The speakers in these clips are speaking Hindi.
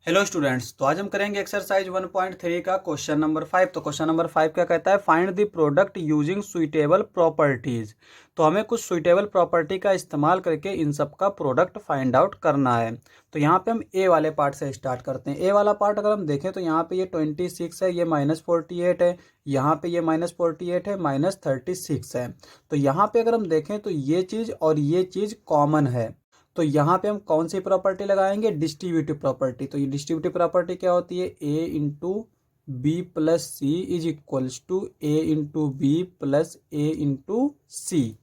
हेलो स्टूडेंट्स, तो आज हम करेंगे एक्सरसाइज 1.3 का क्वेश्चन नंबर 5। तो क्वेश्चन नंबर 5 क्या कहता है, find the product using suitable properties. तो हमें कुछ सुइटेबल प्रॉपर्टी का इस्तेमाल करके इन सब का प्रोडक्ट फाइंड आउट करना है। तो यहाँ पे हम ए वाले पार्ट से स्टार्ट करते हैं। ए वाला पार्ट अगर हम देखें तो यहाँ पे ये 26 है, ये -48 है, यहाँ पे ये -48 है, -36 है। तो यहाँ पे अगर हम देखें तो ये चीज़ और ये चीज़ कॉमन है। तो यहाँ पे हम कौन सी प्रॉपर्टी लगाएंगे, डिस्ट्रीब्यूटिव प्रॉपर्टी। तो ये डिस्ट्रीब्यूटिव प्रॉपर्टी क्या होती है, A into B plus C is equals to A into B plus A into C.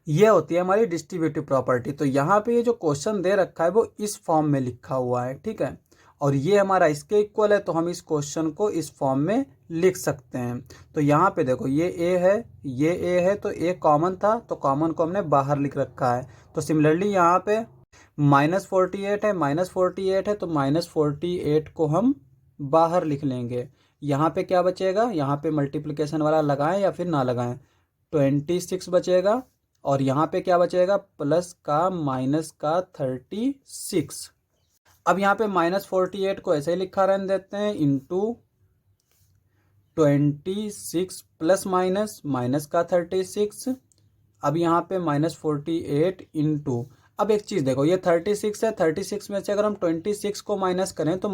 ये होती है हमारी डिस्ट्रीब्यूटिव प्रॉपर्टी। तो यहाँ पे ये जो क्वेश्चन दे रखा है वो इस फॉर्म में लिखा हुआ है, ठीक है, और ये हमारा इसके इक्वल है, तो हम इस क्वेश्चन को इस फॉर्म में लिख सकते हैं। तो यहाँ पे देखो ये ए है, ये ए है, तो ए कॉमन था, तो कॉमन को हमने बाहर लिख रखा है। तो सिमिलरली यहाँ पे -48 है, -48 है, तो -48 को हम बाहर लिख लेंगे। यहाँ पे क्या बचेगा, यहाँ पे मल्टीप्लिकेशन वाला लगाएं या फिर ना लगाएं, 26 बचेगा, और यहाँ पे क्या बचेगा, प्लस का माइनस का 36। अब यहाँ पे -48 को ऐसे ही लिखा रहने देते हैं, इंटू 26 प्लस माइनस माइनस का 36। अब यहाँ पे -48 इंटू, अब एक चीज़ देखो, ये 36 है, 36 में से अगर हम 26 को माइनस करें तो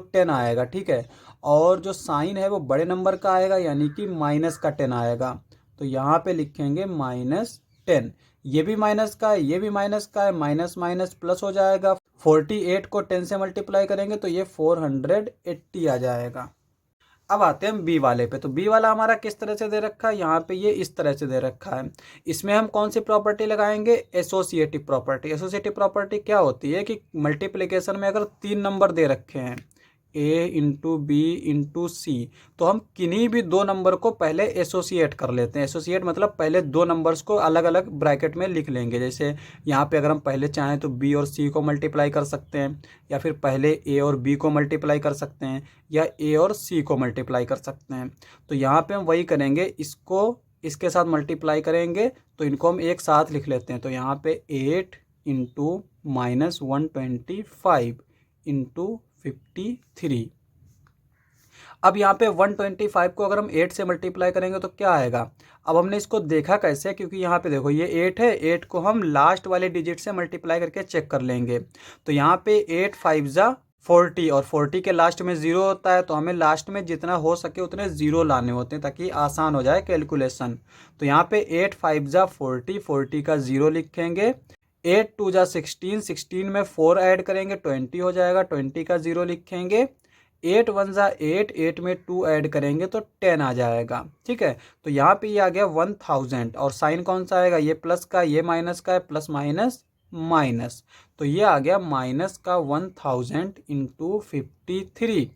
10 आएगा, ठीक है, और जो साइन है वो बड़े नंबर का आएगा, यानी कि माइनस का 10 आएगा। तो यहाँ पे लिखेंगे -10। ये भी माइनस का है, ये भी माइनस का है, माइनस माइनस प्लस हो जाएगा। 48 को 10 से मल्टीप्लाई करेंगे तो ये 480 आ जाएगा। अब आते हैं बी वाले पे। तो बी वाला हमारा किस तरह से दे रखा है, यहाँ पे ये इस तरह से दे रखा है। इसमें हम कौन सी प्रॉपर्टी लगाएंगे, एसोसिएटिव प्रॉपर्टी। एसोसिएटिव प्रॉपर्टी क्या होती है कि मल्टीप्लिकेशन में अगर 3 नंबर दे रखे हैं, ए इंटू बी इंटू सी, तो हम किन्हीं भी 2 नंबर को पहले एसोसिएट कर लेते हैं। एसोसिएट मतलब पहले 2 नंबर्स को अलग अलग ब्रैकेट में लिख लेंगे। जैसे यहाँ पे अगर हम पहले चाहें तो बी और सी को मल्टीप्लाई कर सकते हैं, या फिर पहले ए और बी को मल्टीप्लाई कर सकते हैं, या ए और सी को मल्टीप्लाई कर सकते हैं। तो यहाँ पे हम वही करेंगे, इसको इसके साथ मल्टीप्लाई करेंगे, तो इनको हम एक साथ लिख लेते हैं। तो यहाँ पे 8 इंटू -125 इंटू 53। अब यहाँ पे 125 को अगर हम 8 से मल्टीप्लाई करेंगे तो क्या आएगा। अब हमने इसको देखा कैसे, क्योंकि यहाँ पे देखो ये 8 है, 8 को हम लास्ट वाले डिजिट से मल्टीप्लाई करके चेक कर लेंगे। तो यहाँ पे 8 5 जा 40, और 40 के लास्ट में 0 होता है, तो हमें लास्ट में जितना हो सके उतने 0 लाने होते हैं ताकि आसान हो जाए कैलकुलेशन। तो यहाँ पे 8 5 जा 40, 40 का 0 लिखेंगे। 8 2 जा 16, 16 में 4 ऐड करेंगे 20 हो जाएगा, 20 का 0 लिखेंगे। 8 1 जा 8, 8 में 2 ऐड करेंगे तो 10 आ जाएगा, ठीक है। तो यहाँ पे ये आ गया 1000, और साइन कौन सा आएगा, ये प्लस का, ये माइनस का है, प्लस माइनस माइनस, तो ये आ गया माइनस का 1000 इंटू 53।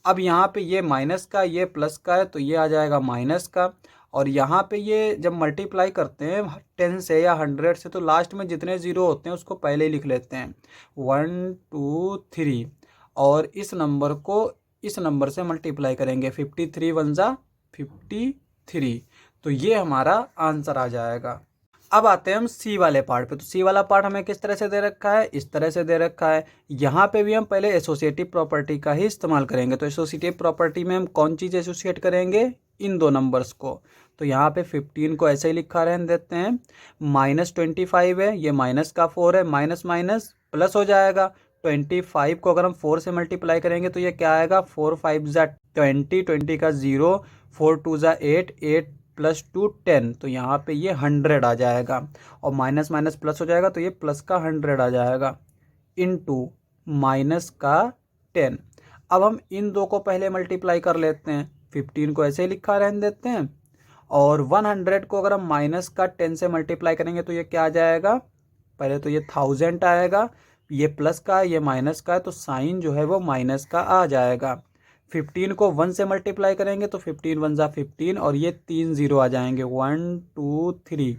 अब यहाँ पे ये माइनस का, ये प्लस का है, तो ये आ जाएगा माइनस का। और यहाँ पे ये जब मल्टीप्लाई करते हैं 10 से या 100 से, तो लास्ट में जितने ज़ीरो होते हैं उसको पहले ही लिख लेते हैं, 1 2 3, और इस नंबर को इस नंबर से मल्टीप्लाई करेंगे, 53 1 जा 53, तो ये हमारा आंसर आ जाएगा। अब आते हैं हम सी वाले पार्ट पे। तो सी वाला पार्ट हमें किस तरह से दे रखा है, इस तरह से दे रखा है। यहाँ पे भी हम पहले एसोसिएटिव प्रॉपर्टी का ही इस्तेमाल करेंगे। तो एसोसिएटिव प्रॉपर्टी में हम कौन चीज़ एसोसिएट करेंगे, इन 2 नंबर्स को। तो यहाँ पे 15 को ऐसे ही लिखा रहने देते हैं। -25 है, ये माइनस का 4 है, माइनस माइनस प्लस हो जाएगा। 25 को अगर हम 4 से मल्टीप्लाई करेंगे तो ये क्या आएगा, 4 5 जा 20, 20 का 0, 4 2 जा 8, 8 प्लस 2 10, तो यहाँ पे ये 100 आ जाएगा, और माइनस माइनस प्लस हो जाएगा तो ये प्लस का 100 आ जाएगा, इनटू माइनस का 10। अब हम इन 2 को पहले मल्टीप्लाई कर लेते हैं, 15 को ऐसे ही लिखा रहने देते हैं, और 100 को अगर हम माइनस का 10 से मल्टीप्लाई करेंगे तो ये क्या आ जाएगा, पहले तो ये 1000 आएगा, ये प्लस का है, ये माइनस का है, तो साइन जो है वो माइनस का आ जाएगा। 15 को 1 से मल्टीप्लाई करेंगे तो 15 1 जा 15, और ये 3 0 आ जाएंगे, 1 2 3,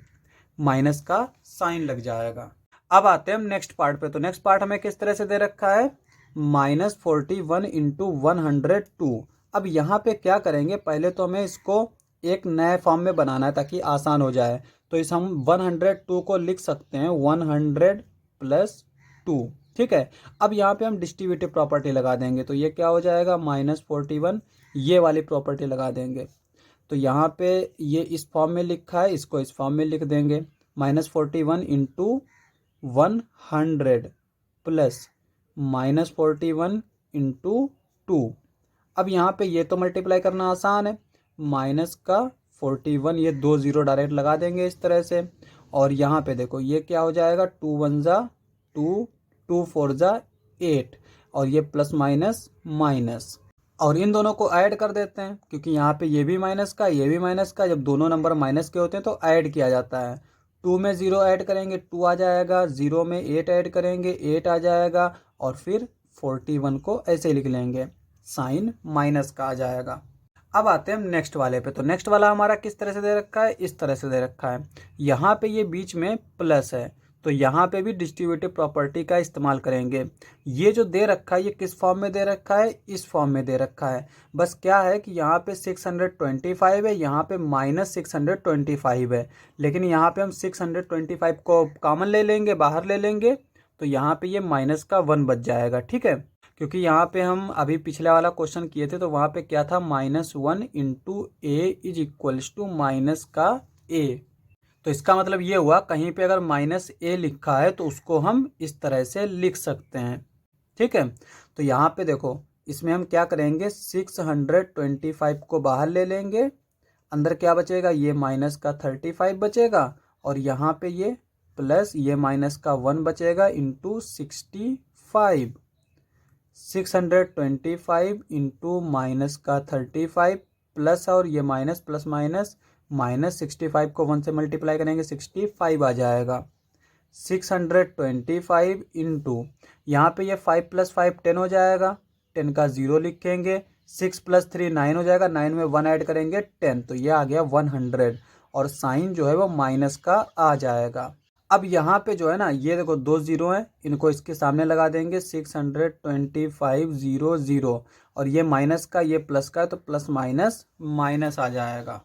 माइनस का साइन लग जाएगा। अब आते हैं हम नेक्स्ट पार्ट पे। तो नेक्स्ट पार्ट हमें किस तरह से दे रखा है, -41 इंटू 102। अब यहाँ पे क्या करेंगे, पहले तो हमें इसको एक नए फॉर्म में बनाना है ताकि आसान हो जाए। तो इस हम 102 को लिख सकते हैं 100 + 2, ठीक है। अब यहाँ पे हम डिस्ट्रीब्यूटिव प्रॉपर्टी लगा देंगे, तो ये क्या हो जाएगा, -41, ये वाली प्रॉपर्टी लगा देंगे। तो यहाँ पे ये इस फॉर्म में लिखा है, इसको इस फॉर्म में लिख देंगे, -41 इंटू 100 प्लस -41 इंटू 2। अब यहाँ पे ये तो मल्टीप्लाई करना आसान है, माइनस का 41, ये 2 0 डायरेक्ट लगा देंगे इस तरह से। और यहाँ पे देखो ये क्या हो जाएगा, 2 1 जा 2, 2 4 जा 8, और ये प्लस माइनस माइनस, और इन दोनों को ऐड कर देते हैं, क्योंकि यहाँ पे ये भी माइनस का ये भी माइनस का, जब दोनों नंबर माइनस के होते हैं तो ऐड किया जाता है। 2 में 0 ऐड करेंगे 2 आ जाएगा, 0 में 8 ऐड करेंगे 8 आ जाएगा, और फिर 41 को ऐसे लिख लेंगे, साइन माइनस का आ जाएगा। अब आते हैं हम नेक्स्ट वाले पे। तो नेक्स्ट वाला हमारा किस तरह से दे रखा है, इस तरह से दे रखा है। यहाँ पे ये बीच में प्लस है, तो यहाँ पे भी डिस्ट्रीब्यूटिव प्रॉपर्टी का इस्तेमाल करेंगे। ये जो दे रखा है ये किस फॉर्म में दे रखा है, इस फॉर्म में दे रखा है। बस क्या है कि यहाँ पे 625 है, यहाँ पे -625 है, लेकिन यहाँ पे हम 625 को कॉमन ले लेंगे, बाहर ले लेंगे, तो यहाँ पे ये -1 बच जाएगा। ठीक है, क्योंकि यहाँ पे हम अभी पिछले वाला क्वेश्चन किए थे तो वहाँ पे क्या था, -1 into a is equals to -a। तो इसका मतलब ये हुआ, कहीं पे अगर -a लिखा है तो उसको हम इस तरह से लिख सकते हैं। ठीक है, तो यहाँ पे देखो इसमें हम क्या करेंगे, 625 को बाहर ले लेंगे, अंदर क्या बचेगा, ये -35 बचेगा, और यहाँ पे ये प्लस ये -1 बचेगा इंटू 65। 625 इंटू -35 प्लस, और ये माइनस प्लस माइनस, -65 को 1 से मल्टीप्लाई करेंगे 65 आ जाएगा। 625 इंटू, यहाँ पे ये 5 + 5 10 हो जाएगा, 10 का 0 लिखेंगे, 6 + 3 9 हो जाएगा, 9 में 1 ऐड करेंगे 10, तो ये आ गया 100, और साइन जो है वो माइनस का आ जाएगा। अब यहाँ पे जो है ना, ये देखो 2 0 हैं, इनको इसके सामने लगा देंगे, 625 0 0, और ये माइनस का ये प्लस का है, तो प्लस माइनस माइनस आ जाएगा।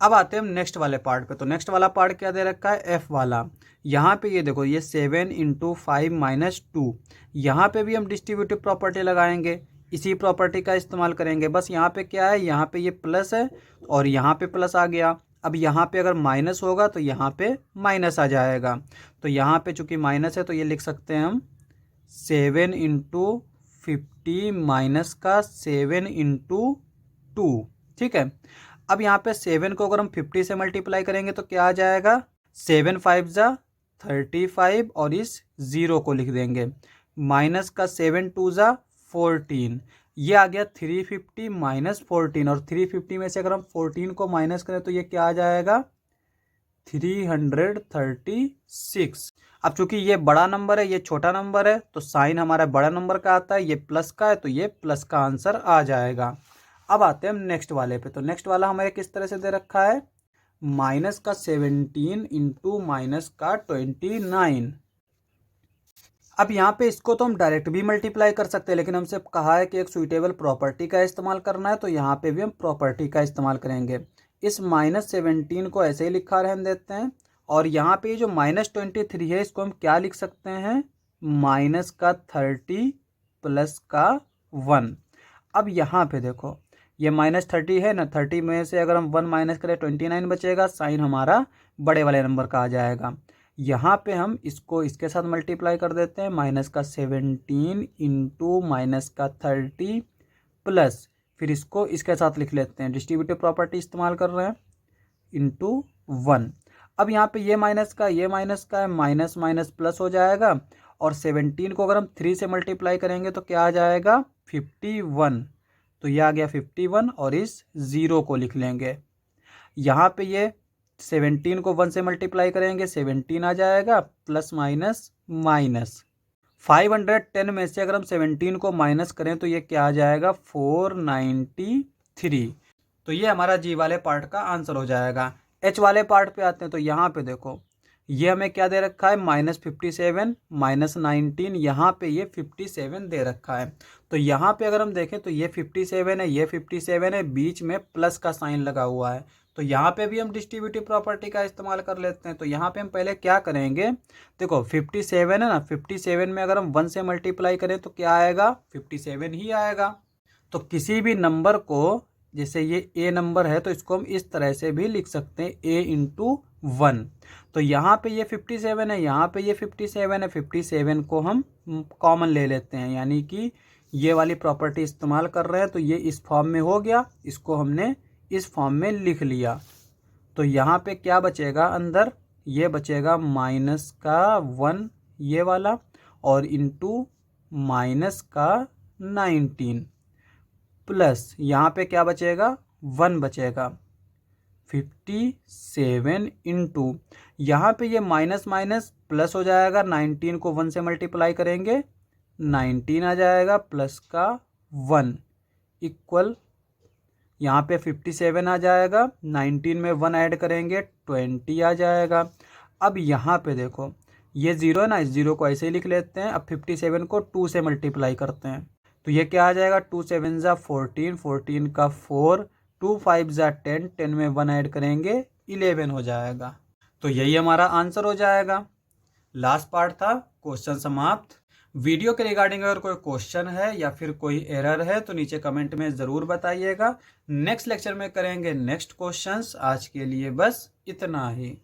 अब आते हैं हम नेक्स्ट वाले पार्ट पे। तो नेक्स्ट वाला पार्ट क्या दे रखा है, एफ वाला। यहाँ पे ये देखो ये 7 इंटू 5 - 2, यहाँ पे भी हम डिस्ट्रीब्यूटिव प्रॉपर्टी लगाएंगे, इसी प्रॉपर्टी का इस्तेमाल करेंगे। बस यहाँ पे क्या है, यहाँ पे ये प्लस है और यहाँ पे प्लस आ गया। अब यहाँ पे अगर माइनस होगा तो यहाँ पे माइनस आ जाएगा, तो यहाँ पे चूंकि माइनस है तो ये लिख सकते हैं हम 7 इंटू 50 माइनस का 7 इंटू 2। ठीक है, अब यहाँ पे 7 को अगर हम 50 से मल्टीप्लाई करेंगे तो क्या आ जाएगा, 7 5 जा 35, और इस 0 को लिख देंगे, माइनस का 7 2 जा 14, ये आ गया 350 माइनस 14, और 350 में से अगर हम 14 को माइनस करें तो ये क्या आ जाएगा, 336। अब चूंकि ये बड़ा नंबर है ये छोटा नंबर है, तो साइन हमारा बड़ा नंबर का आता है, ये प्लस का है, तो ये प्लस का आंसर आ जाएगा। अब आते हैं हम नेक्स्ट वाले पे। तो नेक्स्ट वाला हमें किस तरह से दे रखा है, माइनस का 17 इंटू माइनस का 29। अब यहाँ पे इसको तो हम डायरेक्ट भी मल्टीप्लाई कर सकते हैं, लेकिन हमसे कहा है कि एक सुइटेबल प्रॉपर्टी का इस्तेमाल करना है, तो यहाँ पे भी हम प्रॉपर्टी का इस्तेमाल करेंगे। इस -17 को ऐसे ही लिखा रहने देते हैं, और यहाँ पे जो -23 है इसको हम क्या लिख सकते हैं, माइनस का 30 प्लस का 1। अब यहाँ पे देखो ये -30 है ना, 30 में से अगर हम 1 माइनस करें 29 बचेगा, साइन हमारा बड़े वाले नंबर का आ जाएगा। यहाँ पे हम इसको इसके साथ मल्टीप्लाई कर देते हैं, माइनस का 17 इंटू माइनस का 30 प्लस, फिर इसको इसके साथ लिख लेते हैं, डिस्ट्रीब्यूटिव प्रॉपर्टी इस्तेमाल कर रहे हैं, इंटू 1। अब यहाँ पे ये माइनस का है, माइनस माइनस प्लस हो जाएगा, और 17 को अगर हम 3 से मल्टीप्लाई करेंगे तो क्या आ जाएगा, 51, तो ये आ गया 51, और इस 0 को लिख लेंगे। यहाँ पे ये 17 को 1 से मल्टीप्लाई करेंगे 17 आ जाएगा, प्लस माइनस माइनस, 510 में से अगर हम 17 को माइनस करें तो ये क्या आ जाएगा, 493। तो ये हमारा जी वाले पार्ट का आंसर हो जाएगा। एच वाले पार्ट पे आते हैं। तो यहाँ पे देखो ये हमें क्या दे रखा है, -57 -19, यहाँ पे ये 57 दे रखा है। तो यहाँ पे अगर हम देखें तो ये 57 है, ये 57 है, बीच में प्लस का साइन लगा हुआ है, तो यहाँ पे भी हम डिस्ट्रीब्यूटिव प्रॉपर्टी का इस्तेमाल कर लेते हैं। तो यहाँ पे हम पहले क्या करेंगे, देखो 57 है ना, 57 में अगर हम 1 से मल्टीप्लाई करें तो क्या आएगा, 57 ही आएगा। तो किसी भी नंबर को, जैसे ये ए नंबर है तो इसको हम इस तरह से भी लिख सकते हैं, ए इंटू 1। तो यहाँ पे ये 57 है, यहाँ पे ये 57 है, 57 को हम कॉमन ले लेते हैं, यानी कि ये वाली प्रॉपर्टी इस्तेमाल कर रहे हैं। तो ये इस फॉर्म में हो गया, इसको हमने इस फॉर्म में लिख लिया। तो यहाँ पे क्या बचेगा अंदर, ये बचेगा माइनस का 1 ये वाला, और इंटू माइनस का 19 प्लस यहाँ पे क्या बचेगा, 1 बचेगा। 57 इंटू यहाँ पे ये माइनस माइनस प्लस हो जाएगा, 19 को 1 से मल्टीप्लाई करेंगे 19 आ जाएगा, प्लस का 1 इक्वल यहाँ पे 57 आ जाएगा, 19 में 1 ऐड करेंगे 20 आ जाएगा। अब यहाँ पे देखो ये 0 है ना, इस 0 को ऐसे ही लिख लेते हैं। अब 57 को 2 से मल्टीप्लाई करते हैं तो ये क्या आ जाएगा, 2 7 ज़ा 14, 14 का 4, 2 5 ज़ा 10, 10 में 1 ऐड करेंगे 11 हो जाएगा। तो यही हमारा आंसर हो जाएगा। लास्ट पार्ट था, क्वेश्चन समाप्त। वीडियो के रिगार्डिंग अगर कोई क्वेश्चन है या फिर कोई एरर है तो नीचे कमेंट में ज़रूर बताइएगा। नेक्स्ट लेक्चर में करेंगे नेक्स्ट क्वेश्चंस। आज के लिए बस इतना ही।